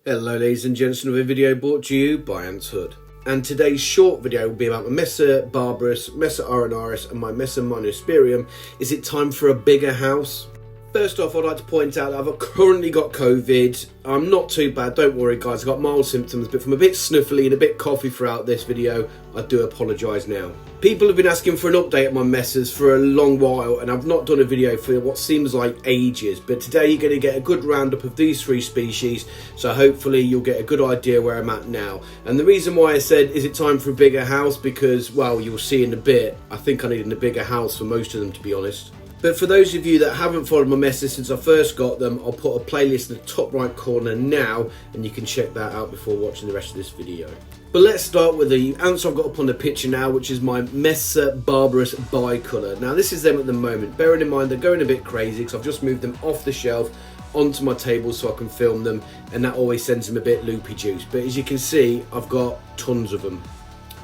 Hello ladies and gents, another video brought to you by Ant's Hood. And today's short video will be about my Messor Barbarus, Messor Arenarius and my Messor Minor Hasperius. Is it time for a bigger house? First off, I'd like to point out that I've currently got COVID. I'm not too bad, don't worry guys, I've got mild symptoms, but from a bit snuffly and a bit coughy throughout this video, I do apologise now. People have been asking for an update on my Messors for a long while, and I've not done a video for what seems like ages, but today you're going to get a good roundup of these three species, so hopefully you'll get a good idea where I'm at now. And the reason why I said, is it time for a bigger house? Because, well, you'll see in a bit, I think I need a bigger house for most of them, to be honest. But for those of you that haven't followed my Messors since I first got them, I'll put a playlist in the top right corner now, and you can check that out before watching the rest of this video. But let's start with the ants I've got up on the picture now, which is my Messor Barbarus bicolour. Now this is them at the moment. Bearing in mind they're going a bit crazy because I've just moved them off the shelf onto my table so I can film them, and that always sends them a bit loopy juice. But as you can see, I've got tons of them.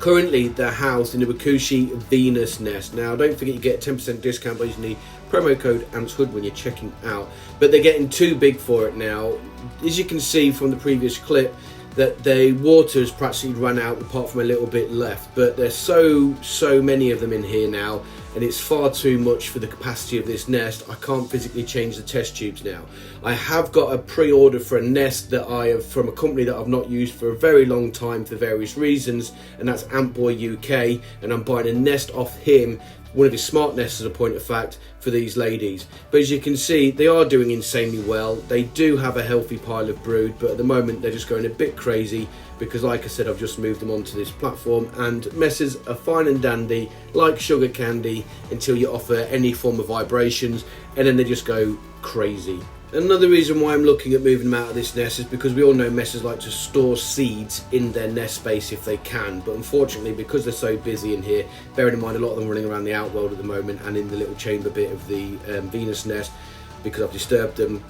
Currently they're housed in the Wakooshi Venus nest. Now don't forget you get a 10% discount by using the promo code ANTSHOOD when you're checking out. But they're getting too big for it now. As you can see from the previous clip, that the water's practically run out apart from a little bit left. But there's so many of them in here now, and it's far too much for the capacity of this nest. I can't physically change the test tubes now. I have got a pre-order for a nest that I have from a company that I've not used for a very long time for various reasons, and that's Antboy UK, and I'm buying a nest off him, one of his smart nests as a point of fact, for these ladies. But as you can see, they are doing insanely well. They do have a healthy pile of brood, but at the moment they're just going a bit crazy because, like I said, I've just moved them onto this platform, and Messors are fine and dandy like sugar candy until you offer any form of vibrations, and then they just go crazy. Another reason why I'm looking at moving them out of this nest is because we all know Messors like to store seeds in their nest space if they can, but unfortunately because they're so busy in here, bearing in mind a lot of them running around the outworld at the moment and in the little chamber bit of the Venus nest, because I've disturbed them,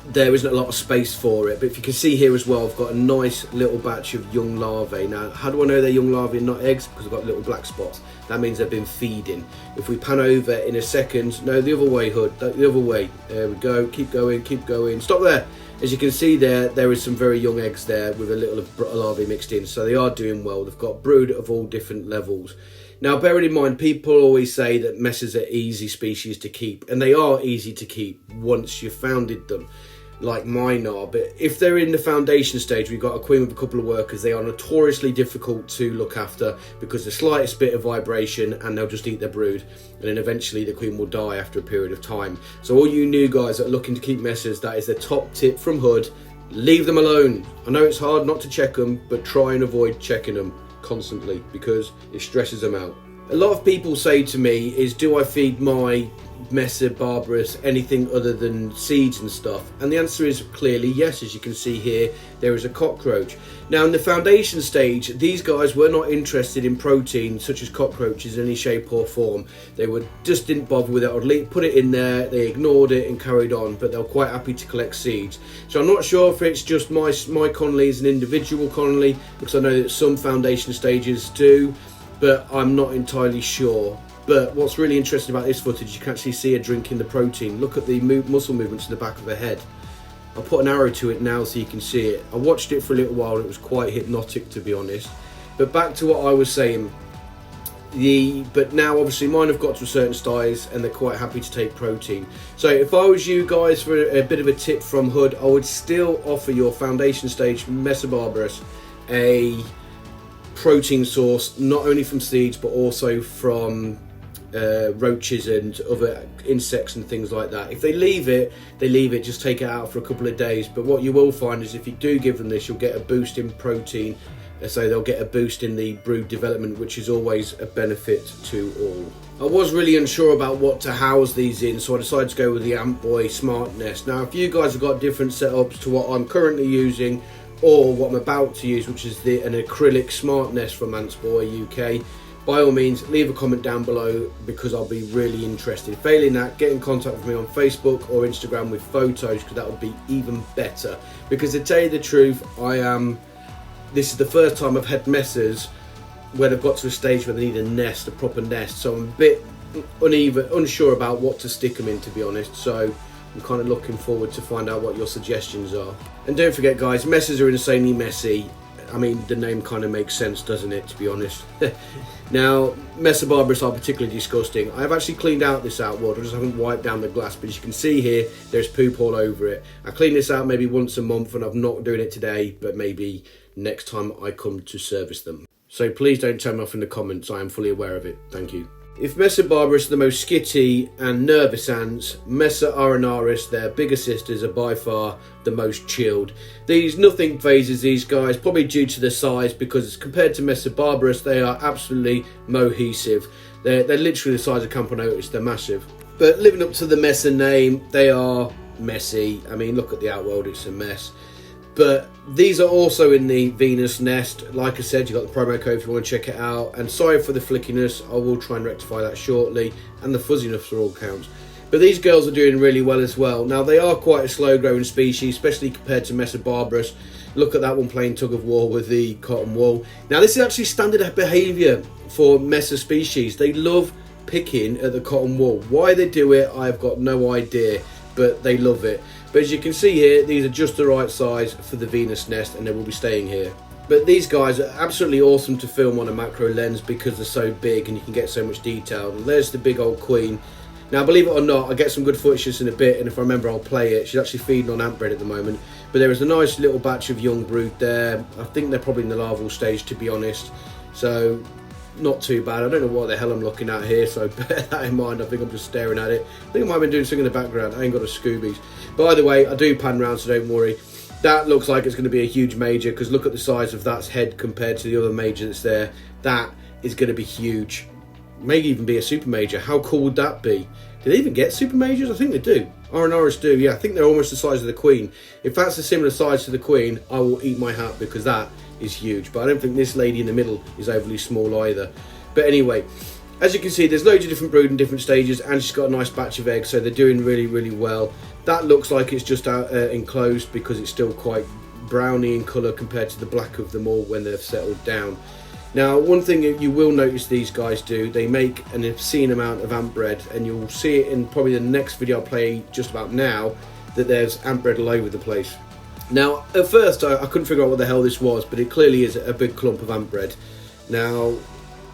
there isn't a lot of space for it. But if you can see here as well, I've got a nice little batch of young larvae. Now how do I know they're young larvae and not eggs? Because I've got little black spots. That means they've been feeding. If we pan over in a second, no, the other way, Hood, the other way, there we go, keep going, stop there. As you can see there is some very young eggs there with a little larvae mixed in, so they are doing well. They've got brood of all different levels. Now bearing in mind, people always say that Messors are easy species to keep, and they are easy to keep once you've founded them, like mine are. But if they're in the foundation stage, we've got a queen with a couple of workers, they are notoriously difficult to look after because the slightest bit of vibration and they'll just eat their brood, and then eventually the queen will die after a period of time. So all you new guys that are looking to keep Messors, that is the top tip from Hood: leave them alone. I know it's hard not to check them, but try and avoid checking them constantly because it stresses them out. A lot of people say to me is, do I feed my Messor Barbarus anything other than seeds and stuff? And the answer is clearly yes. As you can see here, there is a cockroach. Now in the foundation stage, these guys were not interested in protein such as cockroaches in any shape or form. They just didn't bother with it. I'd put it in there, they ignored it and carried on, but they're quite happy to collect seeds. So I'm not sure if it's just my colony as an individual colony, because I know that some foundation stages do, but I'm not entirely sure. But what's really interesting about this footage, you can actually see her drinking the protein. Look at the muscle movements in the back of her head. I'll put an arrow to it now so you can see it. I watched it for a little while and it was quite hypnotic, to be honest. But back to what I was saying. But now obviously mine have got to a certain size and they're quite happy to take protein. So if I was you guys, for a bit of a tip from Hood, I would still offer your foundation stage Messor Barbarus a protein source, not only from seeds but also from roaches and other insects and things like that. If they leave it, just take it out for a couple of days. But what you will find is if you do give them this, you'll get a boost in protein, so they'll get a boost in the brood development, which is always a benefit to all. I was really unsure about what to house these in, so I decided to go with the Antboy Smart Nest. Now if you guys have got different setups to what I'm currently using or what I'm about to use, which is an acrylic smart nest from Antboy UK, by all means leave a comment down below because I'll be really interested. Failing that, get in contact with me on Facebook or Instagram with photos, because that would be even better. Because to tell you the truth, this is the first time I've had Messors where they've got to a stage where they need a nest, a proper nest, so I'm a bit unsure about what to stick them in, to be honest. So I'm kind of looking forward to find out what your suggestions are. And don't forget guys, Messors are insanely messy. I mean, the name kind of makes sense, doesn't it, to be honest? Now, Messor Barbarus are particularly disgusting. I've actually cleaned out this outworld, I just haven't wiped down the glass, but as you can see here, there's poop all over it. I clean this out maybe once a month, and I'm not doing it today, but maybe next time I come to service them. So please don't tell me off in the comments, I am fully aware of it. Thank you. If Messor Barbarus are the most skitty and nervous ants, Messor Arenarius, their bigger sisters, are by far the most chilled. Nothing phases these guys, probably due to their size, because compared to Messor Barbarus, they are absolutely mohesive. They're literally the size of Camponotus, they're massive. But living up to the Messor name, they are messy. I mean, look at the outworld, it's a mess. But these are also in the Venus nest. Like I said, you've got the promo code if you want to check it out. And sorry for the flickiness, I will try and rectify that shortly. And the fuzziness for all counts. But these girls are doing really well as well. Now, they are quite a slow growing species, especially compared to Messor Barbarus. Look at that one playing tug of war with the cotton wool. Now, this is actually standard behaviour for Messor species. They love picking at the cotton wool. Why they do it, I've got no idea. But they love it. But as you can see here, these are just the right size for the Venus nest, and they will be staying here. But these guys are absolutely awesome to film on a macro lens because they're so big and you can get so much detail. And there's the big old queen. Now, believe it or not, I get some good footage in a bit, and if I remember, I'll play it. She's actually feeding on ant bread at the moment. But there is a nice little batch of young brood there. I think they're probably in the larval stage, to be honest. So, not too bad. I don't know what the hell I'm looking at here, so bear that in mind. I think I'm just staring at it. I think I might have been doing something in the background. I ain't got a Scoobies. By the way, I do pan round, so don't worry. That looks like it's going to be a huge major, because look at the size of that head compared to the other major that's there. That is going to be huge. Maybe even be a super major. How cool would that be? Do they even get super majors? I think they do. Arenarius do, yeah. I think they're almost the size of the queen. If that's a similar size to the queen, I will eat my hat, because that is huge. But I don't think this lady in the middle is overly small either. But anyway, as you can see, there's loads of different brood in different stages, and she's got a nice batch of eggs, so they're doing really, really well. That looks like it's just out enclosed, because it's still quite browny in colour compared to the black of them all when they've settled down. Now, one thing you will notice these guys do, they make an obscene amount of ant bread, and you'll see it in probably the next video I'll play just about now, that there's ant bread all over the place. Now, at first I couldn't figure out what the hell this was, but it clearly is a big clump of ant bread. Now,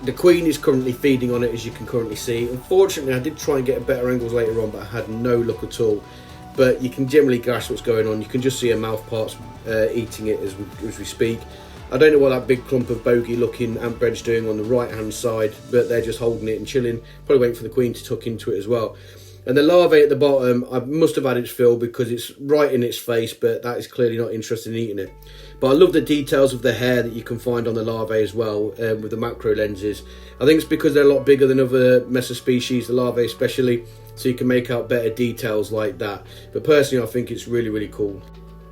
the queen is currently feeding on it, as you can currently see. Unfortunately, I did try and get better angles later on, but I had no luck at all. But you can generally grasp what's going on. You can just see her mouth parts eating it as we speak. I don't know what that big clump of bogey looking ant bread's doing on the right hand side, but they're just holding it and chilling. Probably waiting for the queen to tuck into it as well. And the larvae at the bottom, I must have had its fill because it's right in its face, but that is clearly not interested in eating it. But I love the details of the hair that you can find on the larvae as well, with the macro lenses. I think it's because they're a lot bigger than other Messor species, the larvae especially, so you can make out better details like that. But personally, I think it's really, really cool.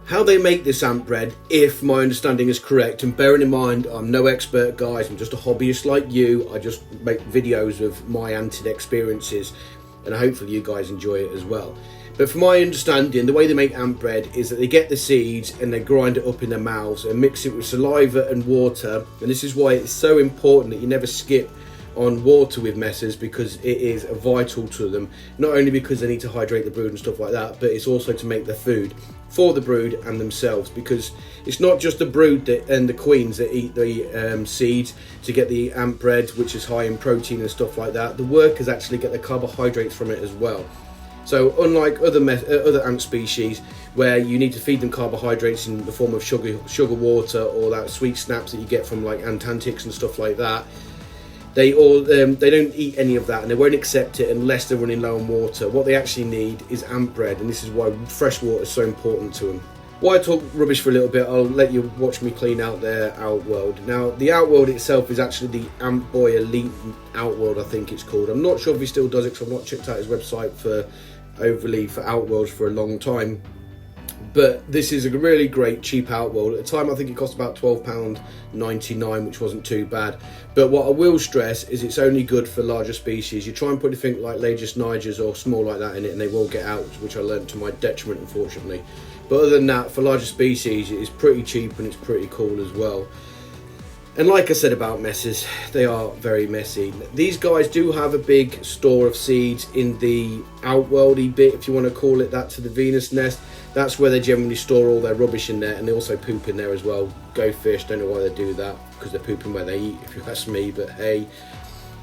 How they make this ant bread, if my understanding is correct, and bearing in mind I'm no expert guys, I'm just a hobbyist like you, I just make videos of my antid experiences, and hopefully you guys enjoy it as well. But from my understanding, the way they make ant bread is that they get the seeds and they grind it up in their mouths and mix it with saliva and water, and this is why it's so important that you never skip on water with Messors, because it is vital to them, not only because they need to hydrate the brood and stuff like that, but it's also to make the food for the brood and themselves, because it's not just the brood and the queens that eat the seeds to get the ant bread, which is high in protein and stuff like that. The workers actually get the carbohydrates from it as well. So unlike other ant species where you need to feed them carbohydrates in the form of sugar water or that sweet snaps that you get from like Antantics and stuff like that, they don't eat any of that, and they won't accept it unless they're running low on water. What they actually need is ant bread, and this is why fresh water is so important to them. While I talk rubbish for a little bit, I'll let you watch me clean out their outworld. Now, the outworld itself is actually the Ant Boy Elite outworld, I think it's called. I'm not sure if he still does it, because I've not checked out his website for outworlds for a long time. But this is a really great cheap outworld. At the time, I think it cost about £12.99, which wasn't too bad. But what I will stress is it's only good for larger species. You try and put anything like Lagus nigers or small like that in it, and they will get out, which I learned to my detriment, unfortunately. But other than that, for larger species, it is pretty cheap and it's pretty cool as well. And like I said about messes, they are very messy. These guys do have a big store of seeds in the outworldy bit, if you want to call it that, to the Venus nest. That's where they generally store all their rubbish in there, and they also poop in there as well. Go fish, don't know why they do that, because they're pooping where they eat, if you ask me, but hey.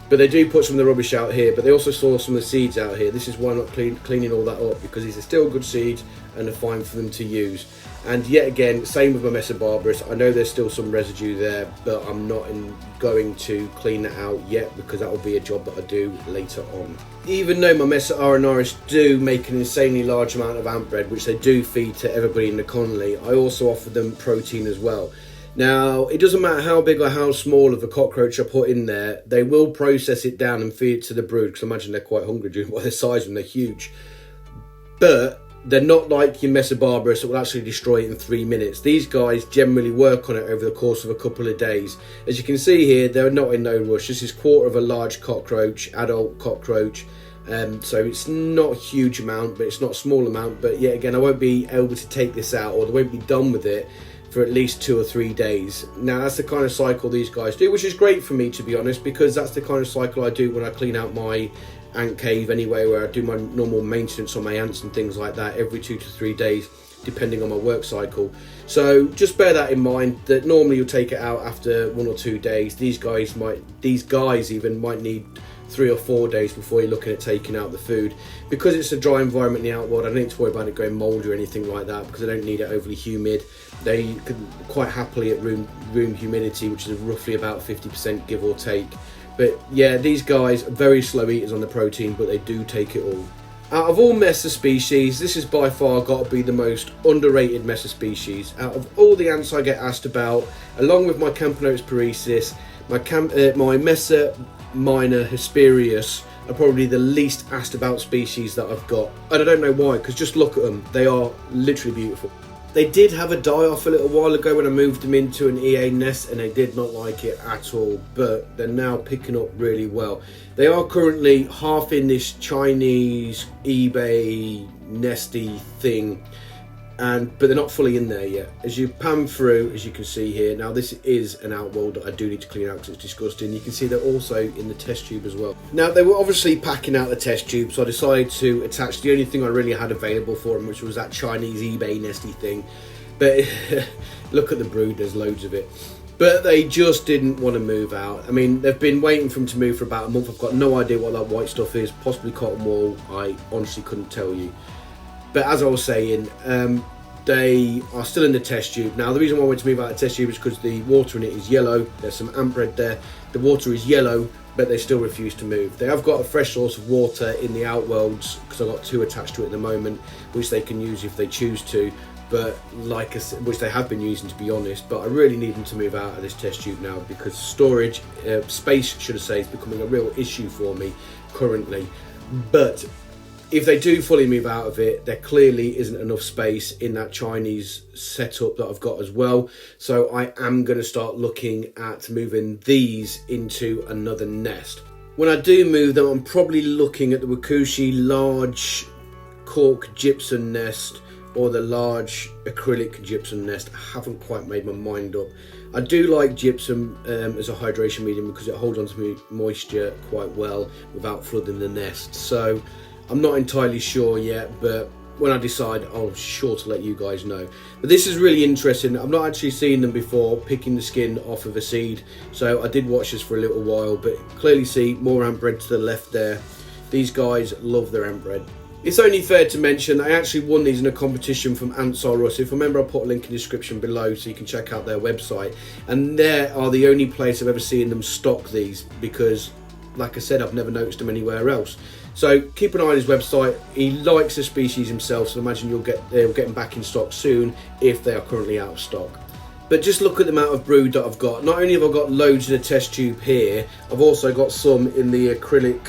But they do put some of the rubbish out here, but they also store some of the seeds out here. This is why I'm not cleaning all that up, because these are still good seeds and are fine for them to use. And yet again, same with my Messor Barbarus. I know there's still some residue there, but I'm not going to clean that out yet, because that will be a job that I do later on. Even though my Messor Arenarius do make an insanely large amount of ant bread, which they do feed to everybody in the colony, I also offer them protein as well. Now, it doesn't matter how big or how small of a cockroach I put in there, they will process it down and feed it to the brood, because I imagine they're quite hungry due to the size of them, they're huge. But they're not like your Messor Barbarus that will actually destroy it in 3 minutes. These guys generally work on it over the course of a couple of days. As you can see here, they're not in no rush. This is quarter of a large cockroach, adult cockroach. So it's not a huge amount, but it's not a small amount. But yet again, I won't be able to take this out, or they won't be done with it for at least 2 or 3 days. Now that's the kind of cycle these guys do, which is great for me, to be honest, because that's the kind of cycle I do when I clean out my ant cave anyway, where I do my normal maintenance on my ants and things like that every 2 to 3 days, depending on my work cycle. So just bear that in mind, that normally you'll take it out after 1 or 2 days. These guys even might need 3 or 4 days before you're looking at taking out the food. Because it's a dry environment in the outworld, I don't need to worry about it going mouldy or anything like that, because I don't need it overly humid. They can quite happily at room humidity, which is roughly about 50% give or take. But yeah, these guys are very slow eaters on the protein, but they do take it all. Out of all Messor species, this has by far got to be the most underrated Messor species. Out of all the ants I get asked about, along with my Camponotus paresis, my Messor Minor Hasperius are probably the least asked about species that I've got. And I don't know why, because just look at them. They are literally beautiful. They did have a die-off a little while ago when I moved them into an EA nest, and they did not like it at all, but they're now picking up really well. They are currently half in this Chinese eBay nesty thing, but they're not fully in there yet. As you pan through, as you can see here, now this is an outworld that I do need to clean out because it's disgusting. You can see they're also in the test tube as well. Now they were obviously packing out the test tube, so I decided to attach the only thing I really had available for them, which was that Chinese eBay nesty thing. But look at the brood, there's loads of it. But they just didn't want to move out. I mean, they've been waiting for them to move for about a month. I've got no idea what that white stuff is, possibly cotton wool. I honestly couldn't tell you. But as I was saying, they are still in the test tube. Now, the reason why I went to move out of the test tube is because the water in it is yellow. There's some ant bread there. The water is yellow, but they still refuse to move. They have got a fresh source of water in the outworlds, because I've got 2 attached to it at the moment, which they can use if they choose to. But like I said, which they have been using, to be honest. But I really need them to move out of this test tube now, because storage, space, should I say, is becoming a real issue for me currently. But if they do fully move out of it, there clearly isn't enough space in that Chinese setup that I've got as well. So I am going to start looking at moving these into another nest. When I do move them, I'm probably looking at the Wakooshi large cork gypsum nest, or the large acrylic gypsum nest. I haven't quite made my mind up. I do like gypsum as a hydration medium, because it holds on to moisture quite well without flooding the nest. So I'm not entirely sure yet, but when I decide, I'll sure to let you guys know. But this is really interesting. I've not actually seen them before picking the skin off of a seed, so I did watch this for a little while, but clearly see more ant bread to the left there. These guys love their ant bread. It's only fair to mention I actually won these in a competition from Anty. If you remember, I'll put a link in the description below so you can check out their website. And they are the only place I've ever seen them stock these, because, like I said, I've never noticed them anywhere else. So keep an eye on his website. He likes the species himself, so I imagine they'll get them back in stock soon if they are currently out of stock. But just look at the amount of brood that I've got. Not only have I got loads in a test tube here, I've also got some in the acrylic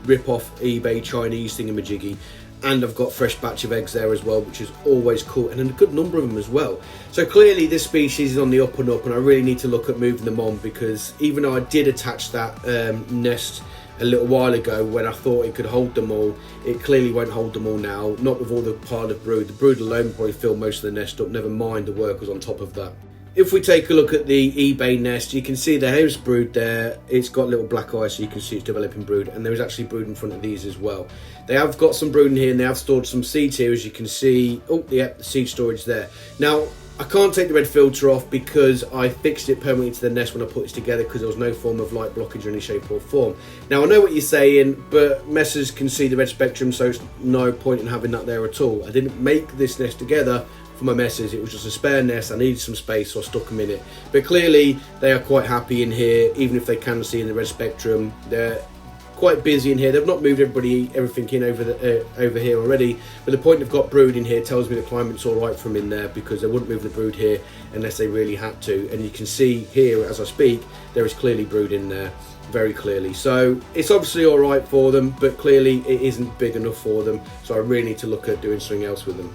rip-off eBay Chinese thingamajiggy, and I've got a fresh batch of eggs there as well, which is always cool, and a good number of them as well. So clearly this species is on the up and up, and I really need to look at moving them on, because even though I did attach that nest a little while ago when I thought it could hold them all, it clearly won't hold them all now, not with all the pile of brood. The brood alone will probably fill most of the nest up, never mind the workers on top of that. If we take a look at the eBay nest, you can see the hair's brood there. It's got little black eyes, so you can see it's developing brood, and there is actually brood in front of these as well. They have got some brood in here, and they have stored some seeds here, as you can see. Oh, yeah, the seed storage there. Now, I can't take the red filter off because I fixed it permanently to the nest when I put this together, because there was no form of light blockage in any shape or form. Now, I know what you're saying, but Messrs can see the red spectrum, so it's no point in having that there at all. I didn't make this nest together for my Messrs, it was just a spare nest. I needed some space, so I stuck them in it. But clearly, they are quite happy in here, even if they can see in the red spectrum. They're quite busy in here. They've not moved everything in over here already, but the point they've got brood in here tells me the climate's all right from in there, because they wouldn't move the brood here unless they really had to. And you can see here as I speak, there is clearly brood in there, very clearly. So it's obviously all right for them, but clearly it isn't big enough for them, so I really need to look at doing something else with them.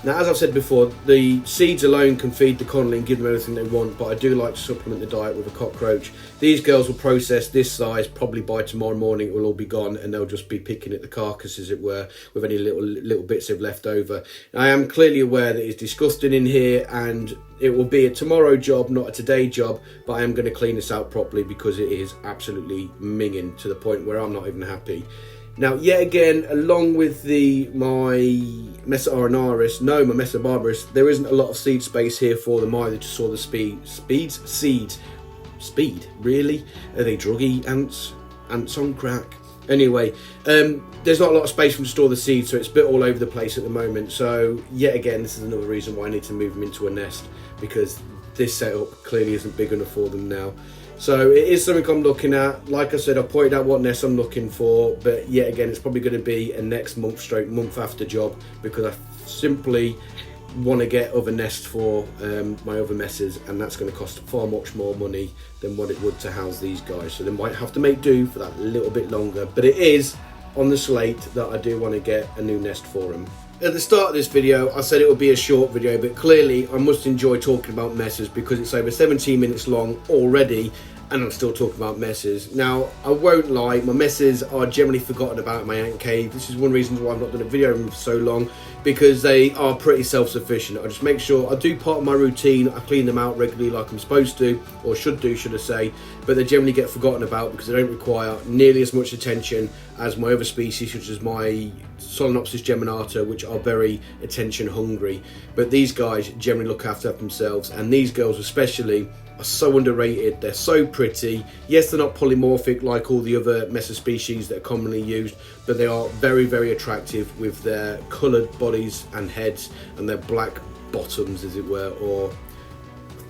Now, as I've said before, the seeds alone can feed the colony and give them everything they want, but I do like to supplement the diet with a cockroach. These girls will process this size probably by tomorrow morning. It will all be gone, and they'll just be picking at the carcass, as it were, with any little bits they've left over. I am clearly aware that it's disgusting in here, and it will be a tomorrow job, not a today job, but I am going to clean this out properly, because it is absolutely minging to the point where I'm not even happy. Now, yet again, along with my Messor Arenarius, my Messor Barbarus, there isn't a lot of seed space here for them either to store the seeds. Speed? Really? Are they druggy ants? Ants on crack? Anyway, there's not a lot of space for them to store the seeds, so it's a bit all over the place at the moment. So, yet again, this is another reason why I need to move them into a nest, because this setup clearly isn't big enough for them now. So it is something I'm looking at. Like I said, I pointed out what nest I'm looking for, but yet again, it's probably going to be a next month month after job, because I simply want to get other nests for my other Messrs, and that's going to cost far much more money than what it would to house these guys. So they might have to make do for that a little bit longer, but it is on the slate that I do want to get a new nest for them. At the start of this video, I said it would be a short video, but clearly I must enjoy talking about Messrs, because it's over 17 minutes long already, and I'm still talking about Messrs. Now, I won't lie, my Messrs are generally forgotten about in my ant cave. This is one reason why I've not done a video on them for so long, because they are pretty self-sufficient. I just make sure I do part of my routine. I clean them out regularly like I'm supposed to, or should do, should I say, but they generally get forgotten about because they don't require nearly as much attention as my other species, such as my Solenopsis geminata, which are very attention hungry. But these guys generally look after themselves, and these girls especially are so underrated. They're so pretty. Yes, they're not polymorphic like all the other Messor species that are commonly used, but they are very, very attractive with their coloured bodies and heads and their black bottoms, as it were, or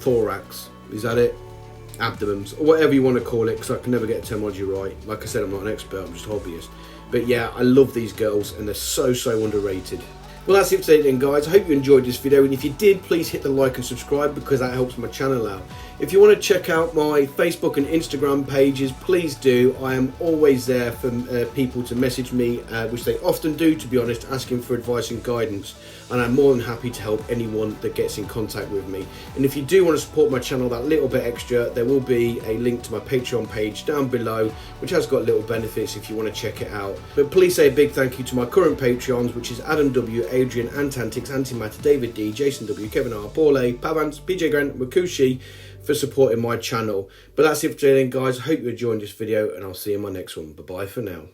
thorax. Is that it? Abdomens, or whatever you want to call it, because I can never get the terminology right. Like I said, I'm not an expert, I'm just a hobbyist. But yeah, I love these girls, and they're so, so underrated. Well, that's it for today then, guys. I hope you enjoyed this video, and if you did, please hit the like and subscribe, because that helps my channel out. If you want to check out my Facebook and Instagram pages, please do. I am always there for people to message me, which they often do, to be honest, asking for advice and guidance, and I'm more than happy to help anyone that gets in contact with me. And if you do want to support my channel that little bit extra, there will be a link to my Patreon page down below, which has got little benefits if you want to check it out. But please say a big thank you to my current Patreons, which is Adam W, Adrian, Antantix, Anty Matters, David D, Jason W, Kevin R, Paul A, Pavance, PJGrant, Wakooshi, for supporting my channel. But that's it for today then, guys. I hope you enjoyed this video, and I'll see you in my next one. Bye bye for now.